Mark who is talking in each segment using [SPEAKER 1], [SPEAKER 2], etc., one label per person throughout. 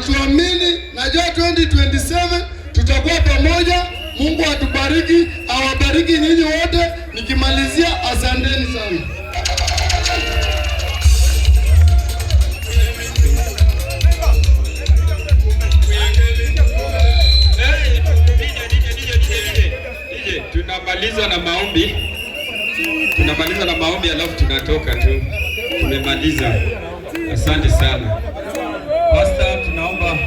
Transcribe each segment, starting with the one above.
[SPEAKER 1] tuamini, najua 2027 tutakuwa pamoja. Mungu atubariki, awabariki nyinyi wote. Nikimalizia, asanteni sana.
[SPEAKER 2] Tunamaliza na maombi alafu tunatoka tu. Tumemaliza. Asante sana. Pastor, tunaomba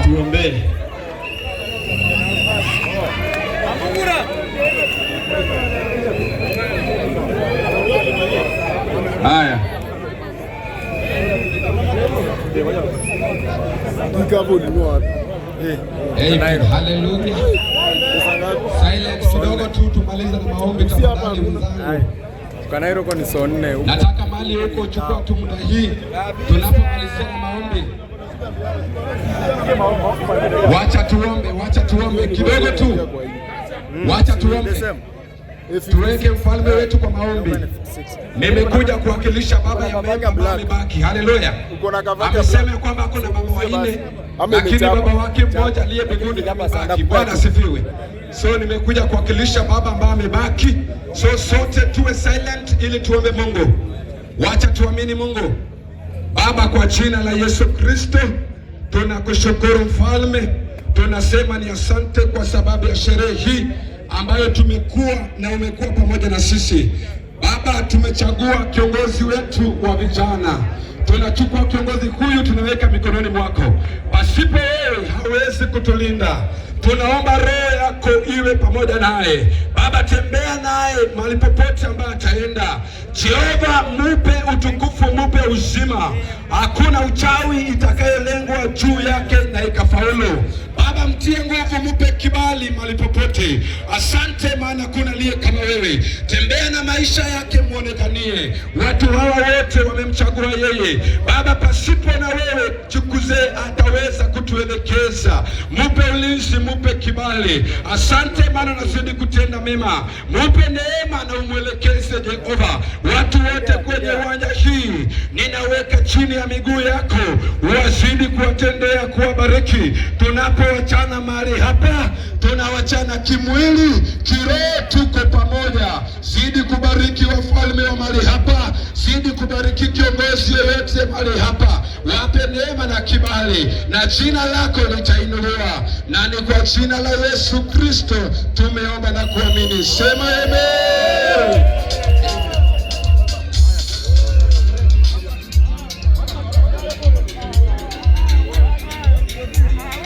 [SPEAKER 2] tuombee. Haya.
[SPEAKER 3] Amen. Hallelujah. Silence kidogo tu tumalize na maombi tafadhali wenzangu.
[SPEAKER 4] Kanairo kwa ni saa 4.
[SPEAKER 3] Nataka mali huko chukua tu muda hii tunapomalizia na maombi. Wacha tuombe kidogo tu. Wacha tuombe. Tuweke mfalme wetu kwa maombi. Nimekuja kuwakilisha baba ya mema ambaye amebaki. Haleluya. Amesema kwamba kuna mama wanne lakini baba wake mmoja aliye mbinguni amebaki. Bwana asifiwe. So nimekuja kuwakilisha baba ambaye amebaki. So sote tuwe silent ili tuombe Mungu. Wacha tuamini Mungu. Baba, kwa jina la Yesu Kristo tunakushukuru mfalme. Tunasema ni asante kwa sababu ya sherehe hii ambayo tumekuwa na umekuwa pamoja na sisi. Baba, tumechagua kiongozi wetu wa vijana. Tunachukua kiongozi huyu tunaweka mikononi mwako. Pasipo wewe hawezi kutulinda. Tunaomba roho yako iwe pamoja naye. Baba, tembea naye mahali popote ambapo ataenda. Jehova, mupe utukufu, mupe uzima. Hakuna uchawi itakayolengwa juu yake na ikafaulu. Baba, mtie nguvu, mupe kibali mahali popote. Asante maana kuna aliye kama wewe. Tembea na maisha yake, muonekanie. Watu hawa wote wamemchagua yeye. Baba, pasipo na wewe chukuze ataweza kutuelekeza. Mupe ulinzi, mupe kibali. Asante maana nazidi kutenda mema. Mupe neema na umwelekeze Jehova. Watu wote kwenye uwanja hii ninaweka chini ya miguu yako. Wazidi kuwatendea, kuwabariki. Tunapowachana mahali hapa, tunawachana kimwili, kiroho, tuko pamoja. Zidi kubariki wafalme wa mahali hapa. Zidi kubariki kiongozi yoyote mahali hapa. Wape neema na kibali, na jina lako litainuliwa. Na ni kwa jina la Yesu Kristo tumeomba na kuamini. Sema amen.